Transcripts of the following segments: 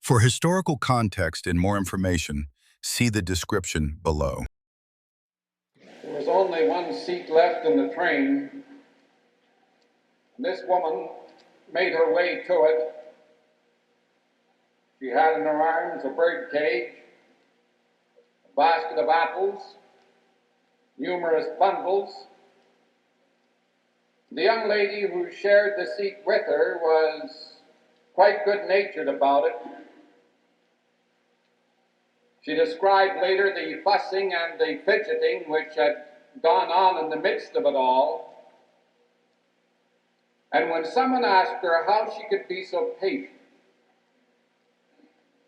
For historical context and more information, see the description below. There was only one seat left in the train. This woman made her way to it. She had in her arms a bird cage, a basket of apples, numerous bundles. The young lady who shared the seat with her was quite good-natured about it. She described later the fussing and the fidgeting which had gone on in the midst of it all. And when someone asked her how she could be so patient,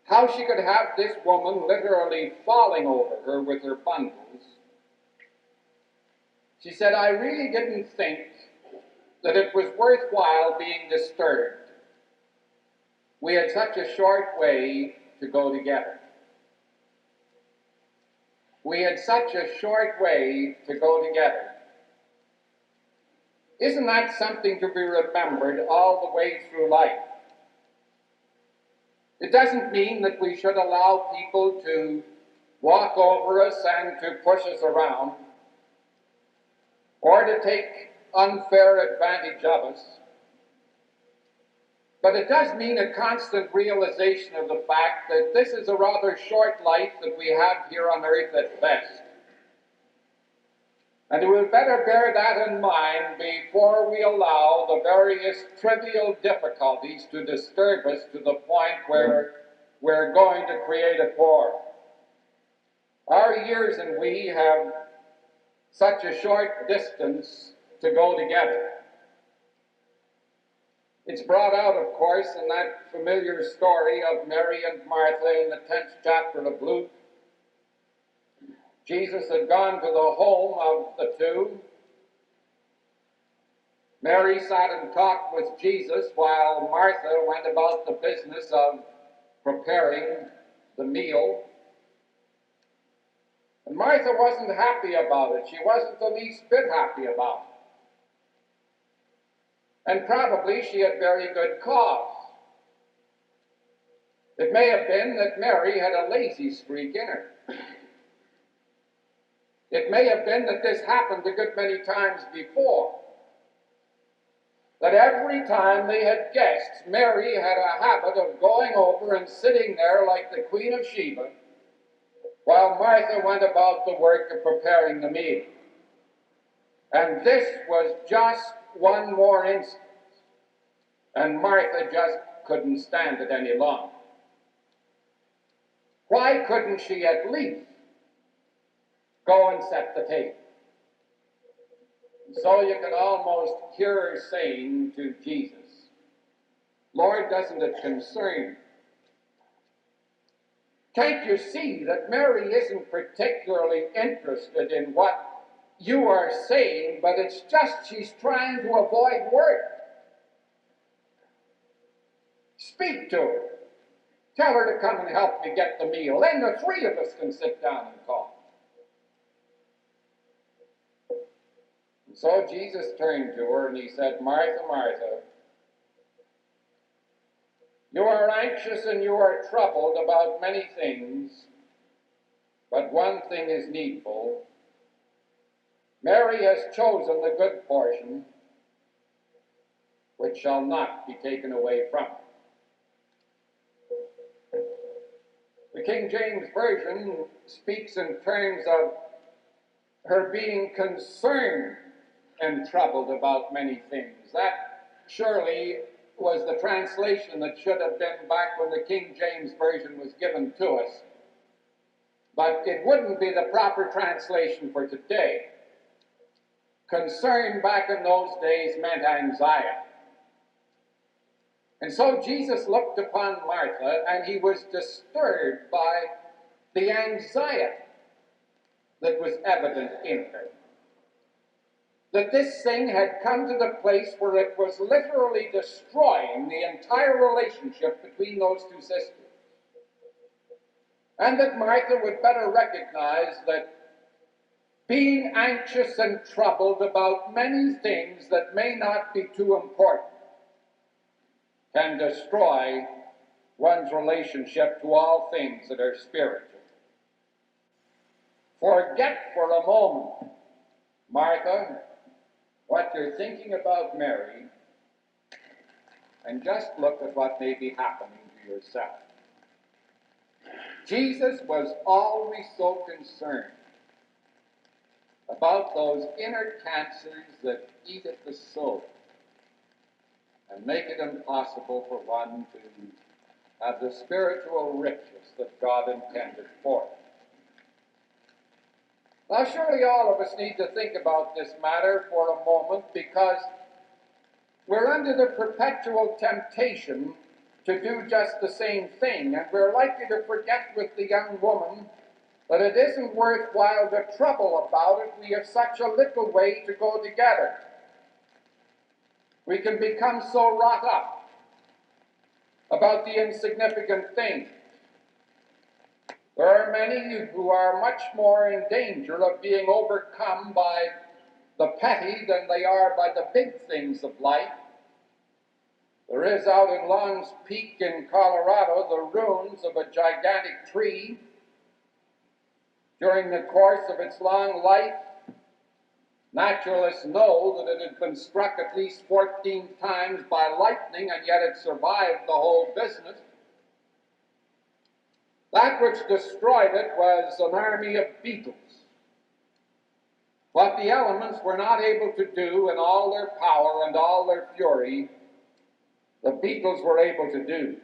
how she could have this woman literally falling over her with her bundles, she said, "I really didn't think that it was worthwhile being disturbed. We had such a short way to go together. We had such a short way to go together." Isn't that something to be remembered all the way through life? It doesn't mean that we should allow people to walk over us and to push us around, or to take unfair advantage of us. But it does mean a constant realization of the fact that this is a rather short life that we have here on earth at best. And we would better bear that in mind before we allow the various trivial difficulties to disturb us to the point where we're going to create a quarrel. Our years and we have such a short distance to go together. It's brought out, of course, in that familiar story of Mary and Martha in the 10th chapter of Luke. Jesus had gone to the home of the two. Mary sat and talked with Jesus while Martha went about the business of preparing the meal. And Martha wasn't happy about it. She wasn't the least bit happy about it. And probably she had very good cause. It may have been that Mary had a lazy streak in her. It may have been that this happened a good many times before. That every time they had guests, Mary had a habit of going over and sitting there like the Queen of Sheba, while Martha went about the work of preparing the meal. And this was just one more instance. And Martha just couldn't stand it any longer. Why couldn't she at least go and set the table? And so you can almost hear her saying to Jesus, "Lord, doesn't it concern you? Can't you see that Mary isn't particularly interested in what you are saying, but it's just she's trying to avoid work? Speak to her. Tell her to come and help me get the meal. Then the three of us can sit down and talk." And so Jesus turned to her and he said, "Martha, Martha, you are anxious and you are troubled about many things, but one thing is needful. Mary has chosen the good portion, which shall not be taken away from her." The King James Version speaks in terms of her being concerned and troubled about many things. That surely was the translation that should have been back when the King James Version was given to us. But it wouldn't be the proper translation for today. Concern back in those days meant anxiety. And so Jesus looked upon Martha and he was disturbed by the anxiety that was evident in her. That this thing had come to the place where it was literally destroying the entire relationship between those two sisters. And that Martha would better recognize that being anxious and troubled about many things that may not be too important can destroy one's relationship to all things that are spiritual. Forget for a moment, Martha, what you're thinking about Mary, and just look at what may be happening to yourself. Jesus was always so concerned about those inner cancers that eat at the soul and make it impossible for one to have the spiritual riches that God intended for it. Now, surely all of us need to think about this matter for a moment, because we're under the perpetual temptation to do just the same thing, and we're likely to forget with the young woman that it isn't worthwhile to trouble about it. We have such a little way to go together. We can become so wrought up about the insignificant things. There are many who are much more in danger of being overcome by the petty than they are by the big things of life. There is out in Long's Peak in Colorado the ruins of a gigantic tree. During the course of its long life, naturalists know that it had been struck at least 14 times by lightning, and yet it survived the whole business. That which destroyed it was an army of beetles. What the elements were not able to do in all their power and all their fury, the beetles were able to do.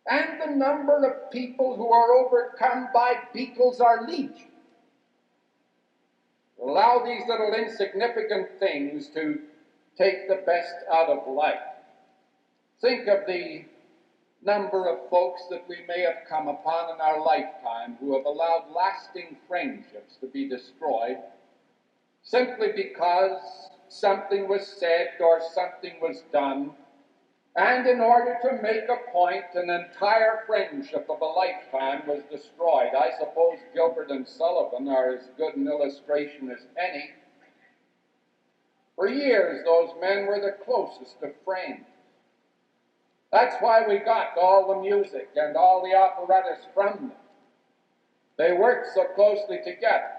And the number of people who are overcome by beetles are legion. Allow these little insignificant things to take the best out of life. Think of the number of folks that we may have come upon in our lifetime who have allowed lasting friendships to be destroyed simply because something was said or something was done, and in order to make a point, an entire friendship of a lifetime was destroyed. I suppose Gilbert and Sullivan are as good an illustration as any. For years, those men were the closest of friends. That's why we got all the music and all the apparatus from them. They worked so closely together.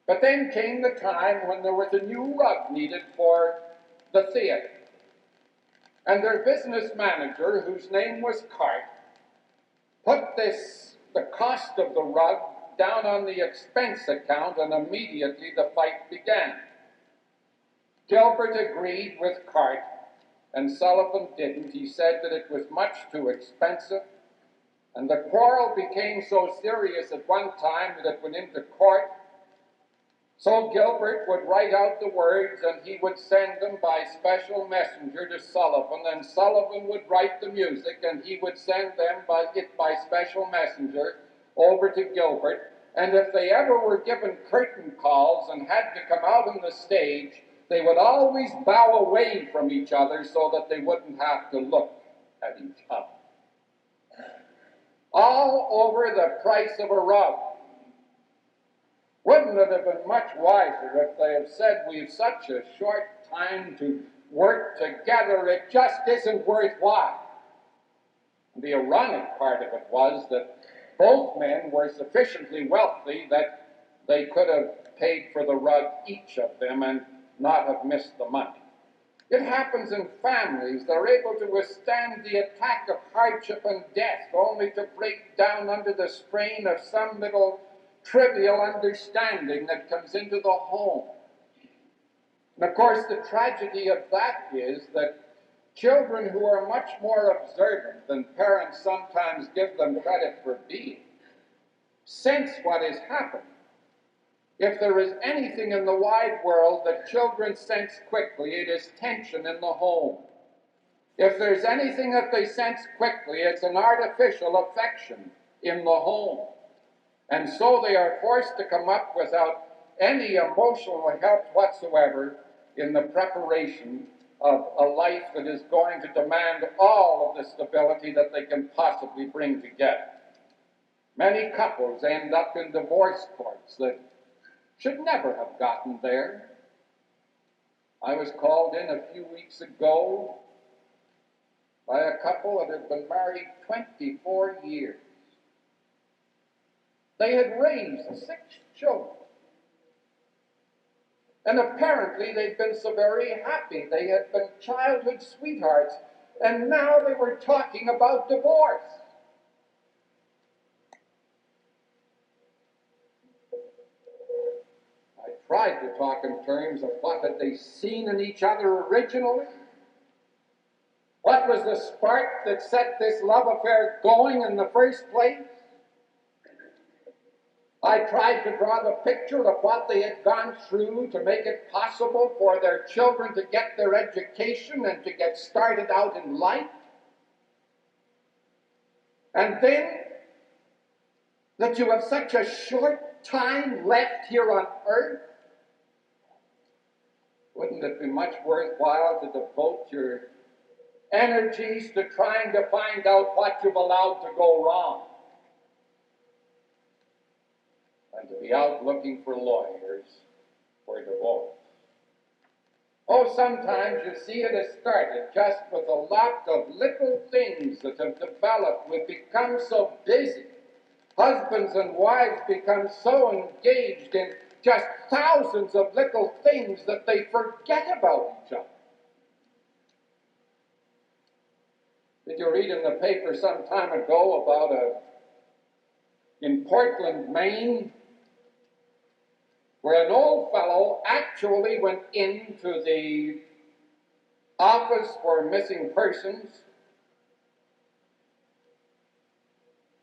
But then came the time when there was a new rug needed for the theater. And their business manager, whose name was Kerr, put the cost of the rug down on the expense account, and immediately the fight began. Gilbert agreed with Kerr, and Sullivan didn't. He said that it was much too expensive, and the quarrel became so serious at one time that it went into court. So Gilbert would write out the words, and he would send them by special messenger to Sullivan, and Sullivan would write the music, and he would send them by special messenger over to Gilbert. And if they ever were given curtain calls and had to come out on the stage, they would always bow away from each other so that they wouldn't have to look at each other. All over the price of a rug. Wouldn't it have been much wiser if they had said, we've such a short time to work together, it just isn't worthwhile? The ironic part of it was that both men were sufficiently wealthy that they could have paid for the rug, each of them, and not have missed the money. It happens in families. They're able to withstand the attack of hardship and death, only to break down under the strain of some little trivial understanding that comes into the home. And of course, the tragedy of that is that children who are much more observant than parents sometimes give them credit for being sense what is happening. If there is anything in the wide world that children sense quickly, it is tension in the home. If there's anything that they sense quickly, it's an artificial affection in the home. And so they are forced to come up without any emotional help whatsoever in the preparation of a life that is going to demand all of the stability that they can possibly bring together. Many couples end up in divorce courts that should never have gotten there. I was called in a few weeks ago by a couple that had been married 24 years. They had raised 6 children. And apparently they'd been so very happy. They had been childhood sweethearts. And now they were talking about divorce. I tried to talk in terms of what had they seen in each other originally. What was the spark that set this love affair going in the first place? I tried to draw the picture of what they had gone through to make it possible for their children to get their education and to get started out in life. And then, that you have such a short time left here on earth, wouldn't it be much worthwhile to devote your energies to trying to find out what you've allowed to go wrong? And to be out looking for lawyers for divorce. Oh, sometimes you see it has started just with a lot of little things that have developed. We've become so busy. Husbands and wives become so engaged in just thousands of little things that they forget about each other. Did you read in the paper some time ago about in Portland, Maine, where an old fellow actually went into the office for missing persons,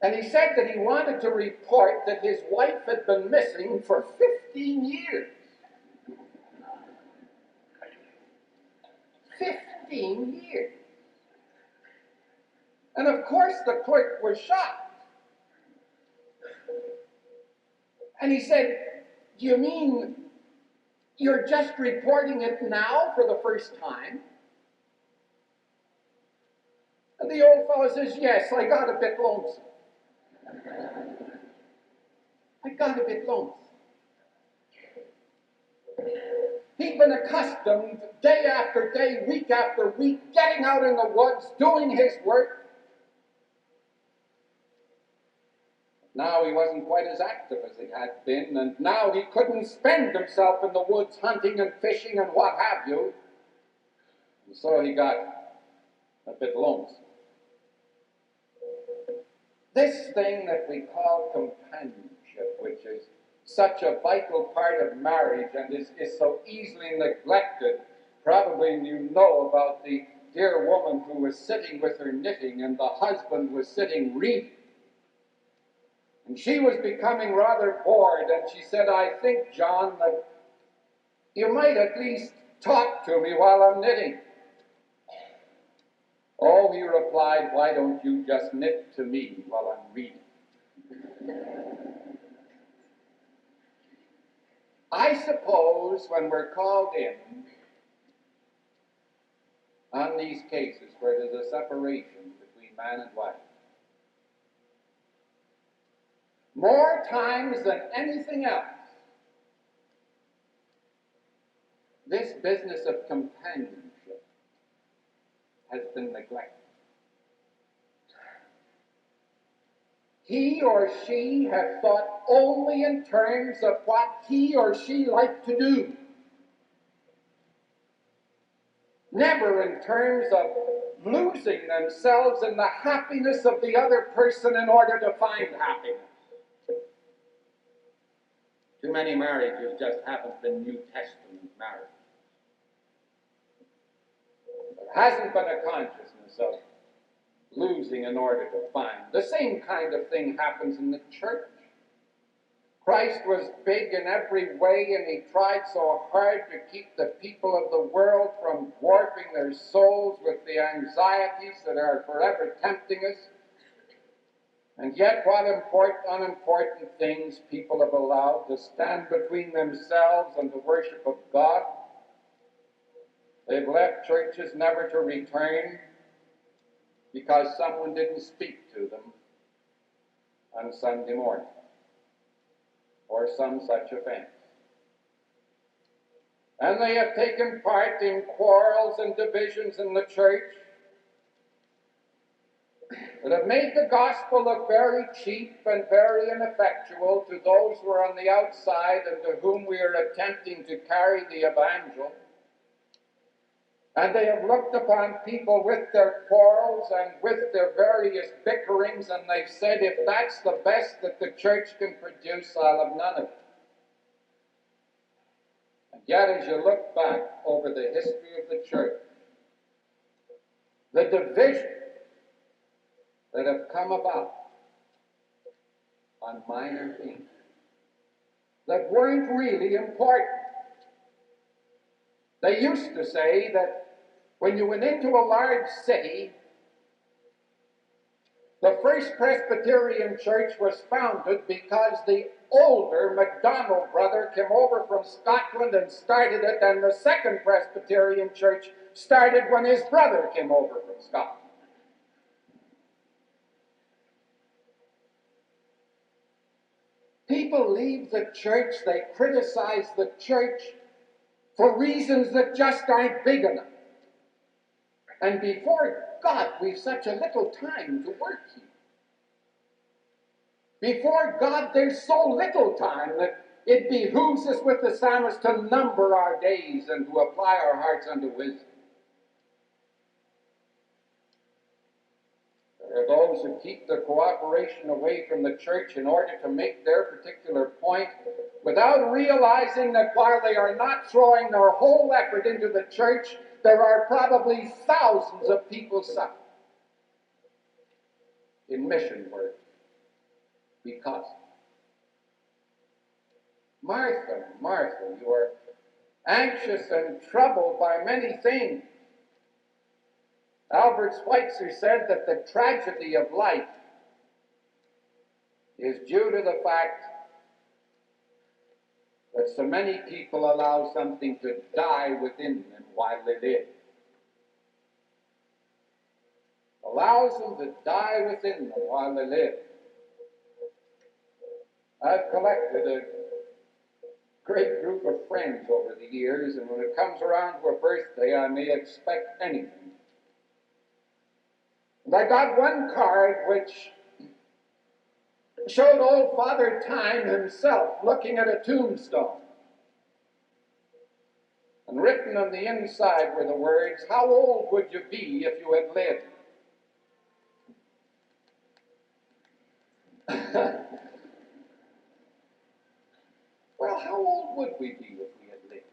and he said that he wanted to report that his wife had been missing for 15 years. 15 years. And of course the clerk was shocked. And he said, "Do you mean you're just reporting it now for the first time?" And the old fellow says, "Yes, I got a bit lonesome. I got a bit lonesome." He'd been accustomed day after day, week after week, getting out in the woods, doing his work. Now he wasn't quite as active as he had been, and now he couldn't spend himself in the woods hunting and fishing and what have you. And so he got a bit lonesome. This thing that we call companionship, which is such a vital part of marriage and is so easily neglected. Probably you know about the dear woman who was sitting with her knitting and the husband was sitting reading. And she was becoming rather bored, and she said, "I think, John, that you might at least talk to me while I'm knitting." "Oh," he replied, "why don't you just knit to me while I'm reading?" I suppose when we're called in on these cases where there's a separation between man and wife, more times than anything else, this business of companionship has been neglected. He or she had thought only in terms of what he or she liked to do, never in terms of losing themselves in the happiness of the other person in order to find happiness. Too many marriages just haven't been New Testament marriages. There hasn't been a consciousness of losing in order to find. The same kind of thing happens in the church. Christ was big in every way, and he tried so hard to keep the people of the world from warping their souls with the anxieties that are forever tempting us. And yet what unimportant things people have allowed to stand between themselves and the worship of God. They've left churches never to return because someone didn't speak to them on Sunday morning or some such offense. And they have taken part in quarrels and divisions in the church that have made the gospel look very cheap and very ineffectual to those who are on the outside and to whom we are attempting to carry the evangel. And they have looked upon people with their quarrels and with their various bickerings, and they've said, if that's the best that the church can produce, I'll have none of it. And yet, as you look back over the history of the church, the division that have come about on minor things that weren't really important. They used to say that when you went into a large city, the First Presbyterian Church was founded because the older MacDonald brother came over from Scotland and started it, and the Second Presbyterian Church started when his brother came over from Scotland. People leave the church, they criticize the church for reasons that just aren't big enough. And before God, we've such a little time to work here. Before God, there's so little time that it behooves us with the psalmist to number our days and to apply our hearts unto wisdom. There are those who keep their cooperation away from the church in order to make their particular point without realizing that while they are not throwing their whole effort into the church, there are probably thousands of people suffering in mission work because Martha, Martha, you are anxious and troubled by many things. Albert Schweitzer said that the tragedy of life is due to the fact that so many people allow something to die within them while they live. Allows them to die within them while they live. I've collected a great group of friends over the years, and when it comes around to a birthday, I may expect anything. And I got one card which showed old Father Time himself looking at a tombstone. And written on the inside were the words, "How old would you be if you had lived?" Well, how old would we be if we had lived?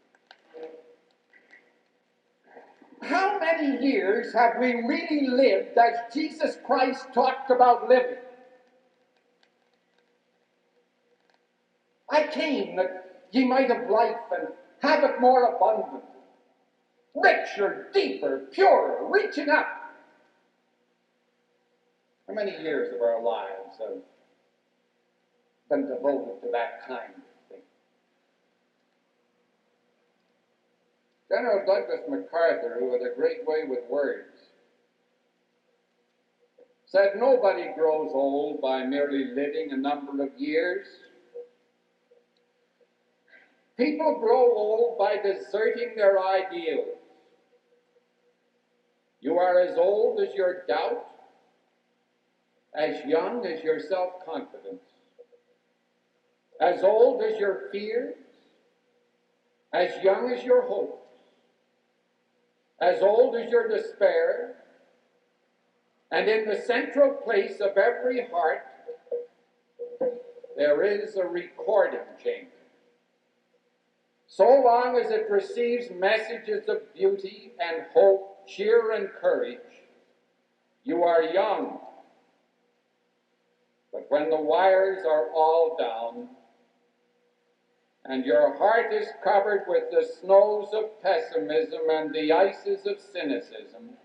How many years have we really lived as Jesus Christ talked about living? I came that ye might have life and have it more abundant, richer, deeper, purer, reaching up. How many years of our lives have been devoted to that kind of thing? General Douglas MacArthur, who had a great way with words, said nobody grows old by merely living a number of years. People grow old by deserting their ideals. You are as old as your doubt, as young as your self-confidence, as old as your fears, as young as your hopes, as old as your despair, and in the central place of every heart, there is a recording chamber. So long as it receives messages of beauty and hope, cheer and courage, you are young. But when the wires are all down, and your heart is covered with the snows of pessimism and the ices of cynicism,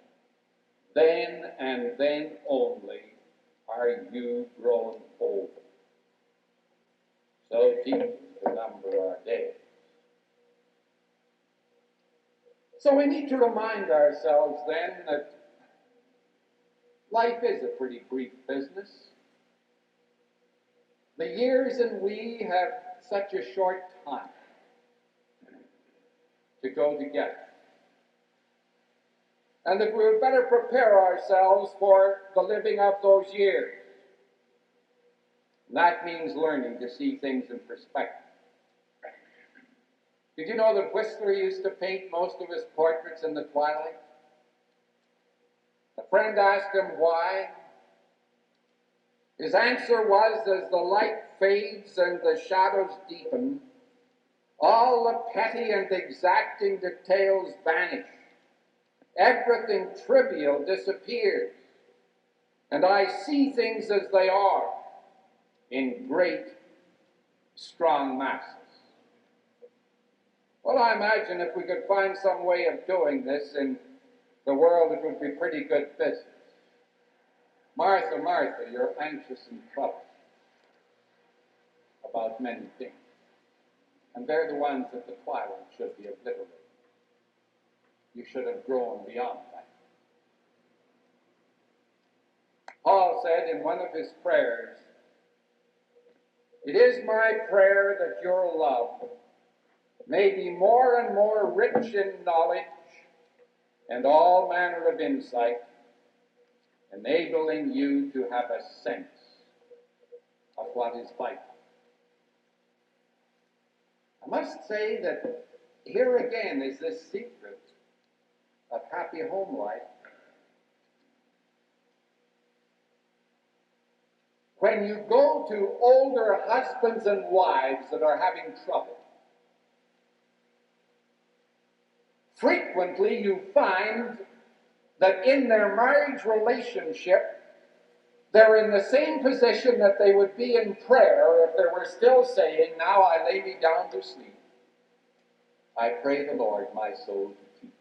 then and then only are you grown old. So teach to number our days. So we need to remind ourselves then that life is a pretty brief business. The years and we have such a short time to go together. and that we would better prepare ourselves for the living of those years. And that means learning to see things in perspective. Did you know that Whistler used to paint most of his portraits in the twilight? A friend asked him why. His answer was, as the light fades and the shadows deepen, all the petty and exacting details vanish. Everything trivial disappears, and I see things as they are in great, strong masses. Well, I imagine if we could find some way of doing this in the world, it would be pretty good business. Martha, Martha, you're anxious and troubled about many things. And they're the ones that the twilight should be obliterated. You should have grown beyond that. Paul said in one of his prayers, "It is my prayer that your love may be more and more rich in knowledge and all manner of insight, enabling you to have a sense of what is vital." I must say that here again is this secret of happy home life. When you go to older husbands and wives that are having trouble, frequently you find that in their marriage relationship, they're in the same position that they would be in prayer if they were still saying, "Now I lay me down to sleep. I pray the Lord my soul to keep."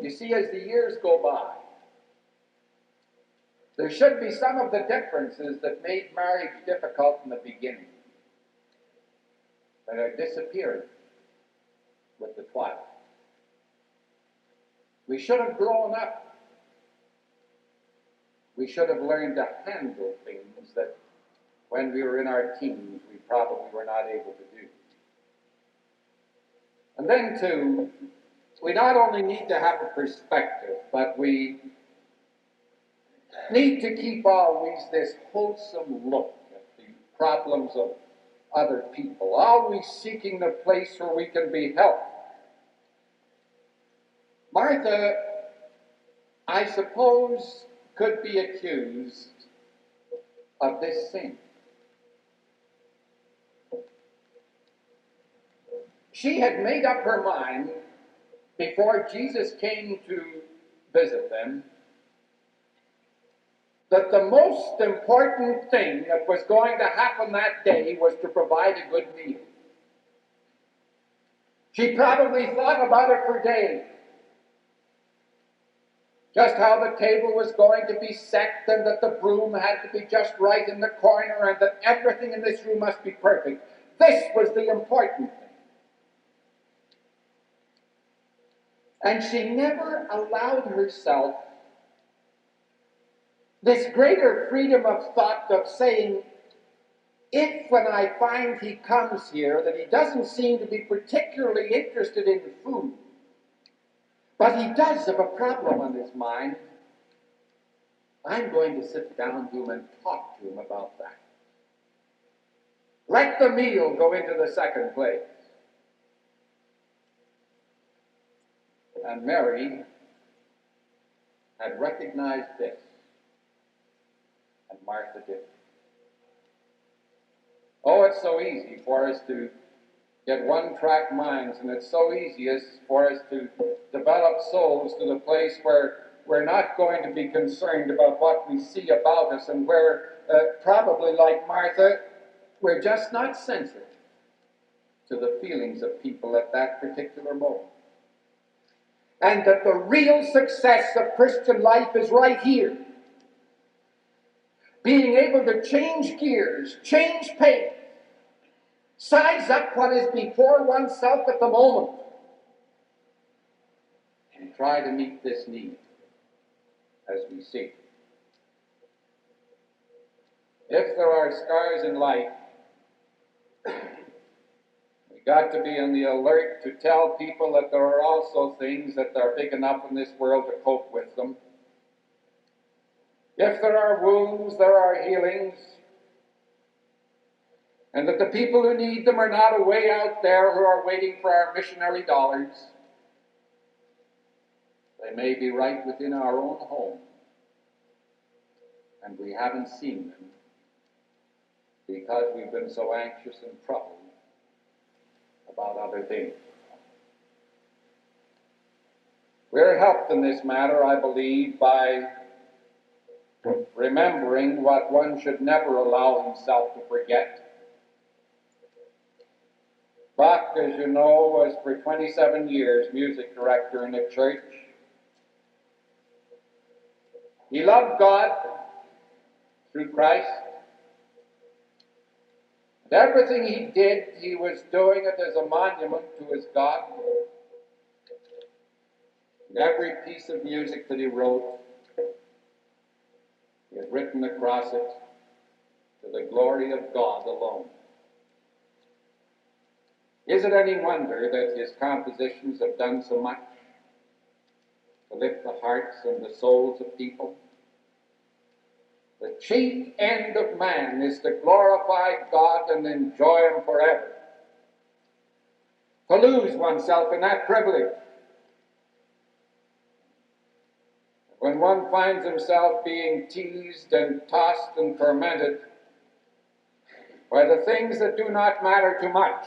You see, as the years go by, there should be some of the differences that made marriage difficult in the beginning that are disappearing with the twilight. We should have grown up. We should have learned to handle things that when we were in our teens we probably were not able to do. And then too, we not only need to have a perspective, but we need to keep always this wholesome look at the problems of other people, always seeking the place where we can be helped. Martha, I suppose, could be accused of this sin. She had made up her mind before Jesus came to visit them that the most important thing that was going to happen that day was to provide a good meal. She probably thought about it for days. Just how the table was going to be set, and that the broom had to be just right in the corner, and that everything in this room must be perfect. This was the important thing. And she never allowed herself this greater freedom of thought of saying, if when I find he comes here that he doesn't seem to be particularly interested in food, but he does have a problem on his mind, I'm going to sit down to him and talk to him about that. Let the meal go into the second place. And Mary had recognized this, and Martha didn't. Oh, it's so easy for us to get one-track minds, and it's so easy for us to develop souls to the place where we're not going to be concerned about what we see about us, and where, probably like Martha, we're just not sensitive to the feelings of people at that particular moment. And that the real success of Christian life is right here. Being able to change gears, change pace, size up what is before oneself at the moment, and try to meet this need as we see it. If there are scars in life, we got to be on the alert to tell people that there are also things that are big enough in this world to cope with them. If there are wounds, there are healings, and that the people who need them are not away out there who are waiting for our missionary dollars. They may be right within our own home, and we haven't seen them because we've been so anxious and troubled about other things. We're helped in this matter, I believe, by remembering what one should never allow himself to forget. Bach, as you know, was for 27 years music director in a church. He loved God through Christ. And everything he did, he was doing it as a monument to his God. And every piece of music that he wrote, he had written across it to the glory of God alone. Is it any wonder that his compositions have done so much to lift the hearts and the souls of people? The chief end of man is to glorify God and enjoy him forever. To lose oneself in that privilege. When one finds himself being teased and tossed and tormented by the things that do not matter too much,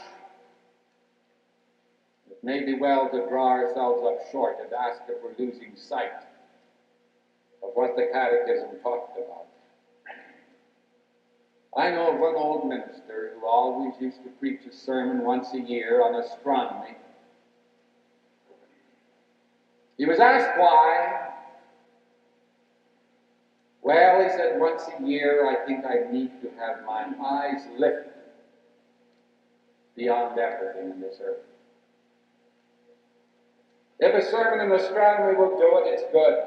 it may be well to draw ourselves up short and ask if we're losing sight of what the Catechism talked about. I know of one old minister who always used to preach a sermon once a year on astronomy. He was asked why. Well, he said, once a year I think I need to have my eyes lifted beyond everything in this earth. If a sermon in astronomy will do it, it's good.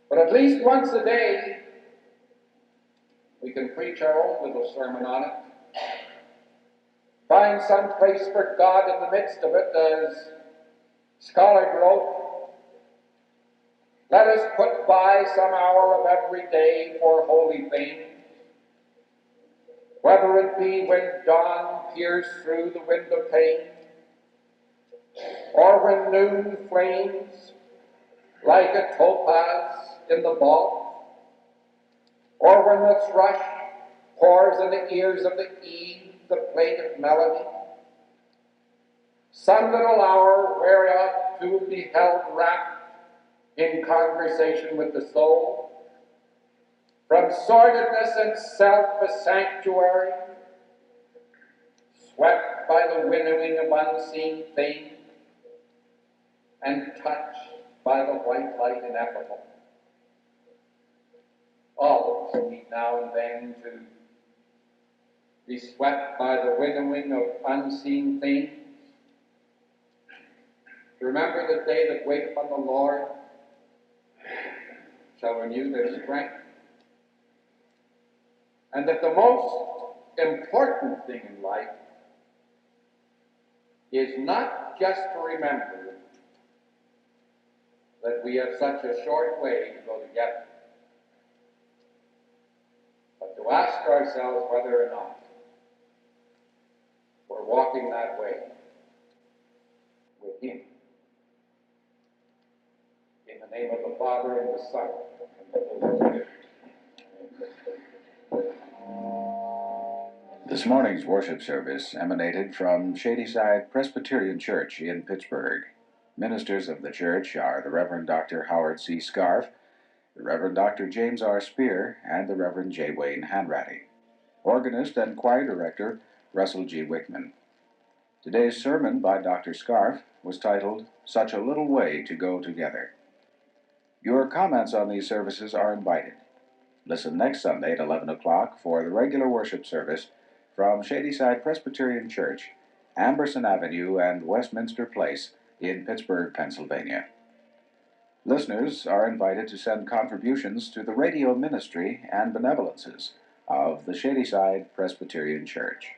But at least once a day, we can preach our own little sermon on it. Find some place for God in the midst of it, as Scharfe wrote. Let us put by some hour of every day for holy things, whether it be when dawn peers through the window pane, or when noon flames like a topaz in the vault, or when the thrush pours in the ears of the eve the plaintive melody. Some little hour whereof to be held wrapped in conversation with the soul, from sordidness and self a sanctuary, swept by the winnowing of unseen things, and touched by the white light ineffable. All of us need now and then to be swept by the winnowing of unseen things. Remember that they that wait upon the Lord shall renew their strength. And that the most important thing in life is not just to remember that we have such a short way to go together, but to ask ourselves whether or not we're walking that way with him. In the name of the Father, and the Son, and the Holy Spirit. This morning's worship service emanated from Shadyside Presbyterian Church in Pittsburgh. Ministers of the church are the Reverend Dr. Howard C. Scharfe, the Reverend Dr. James R. Spear, and the Reverend J. Wayne Hanratty. Organist and choir director, Russell G. Wickman. Today's sermon by Dr. Scharfe was titled, Such a Little Way to Go Together. Your comments on these services are invited. Listen next Sunday at 11 o'clock for the regular worship service from Shadyside Presbyterian Church, Amberson Avenue and Westminster Place in Pittsburgh, Pennsylvania. Listeners are invited to send contributions to the radio ministry and benevolences of the Shadyside Presbyterian Church.